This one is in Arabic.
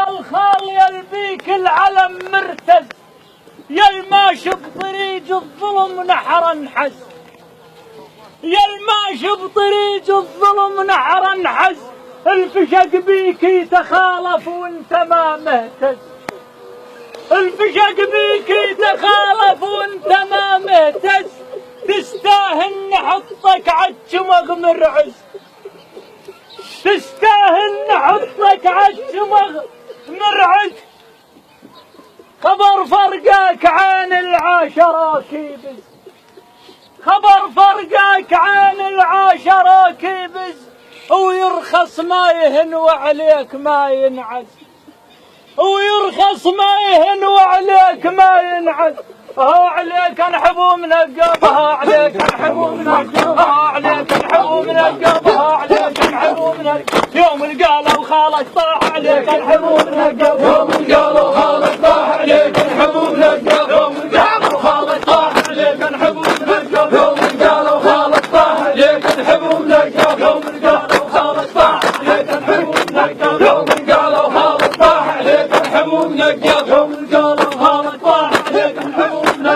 الخال يا البيك العلم مرتز، يا الماشي بطريق الظلم نحر انحز، يا الماشي بطريق الظلم نحر انحز، الفشق بيك يتخالف وانت ما مهتز، الفشق بيك يتخالف وانت ما مهتز، تستاهل نحطك عالشمغ مرعز، تستاهل نحطك عالشمغ مرعز، خبر فرقك عن العاشرة كيبز، خبر فرقك عن العاشرة كيبز، ويرخص ما يهن وعليك ما ينعز، ويرخص ما يهن وعليك ما ينعز، ها عليك انحبوا من القلب، ها عليك انحبوا من القلب، ها عليك انحبوا من القلب، ها عليك انحبوا من القلب، يوم قالوا خالك طاح عليك انحبوا من القلب، يوم قالوا خالك طاح عليك انحبوا من القلب، يوم قالوا خالك طاح عليك انحبوا من القلب، يوم قالوا خالك طاح عليك انحبوا من القلب، يوم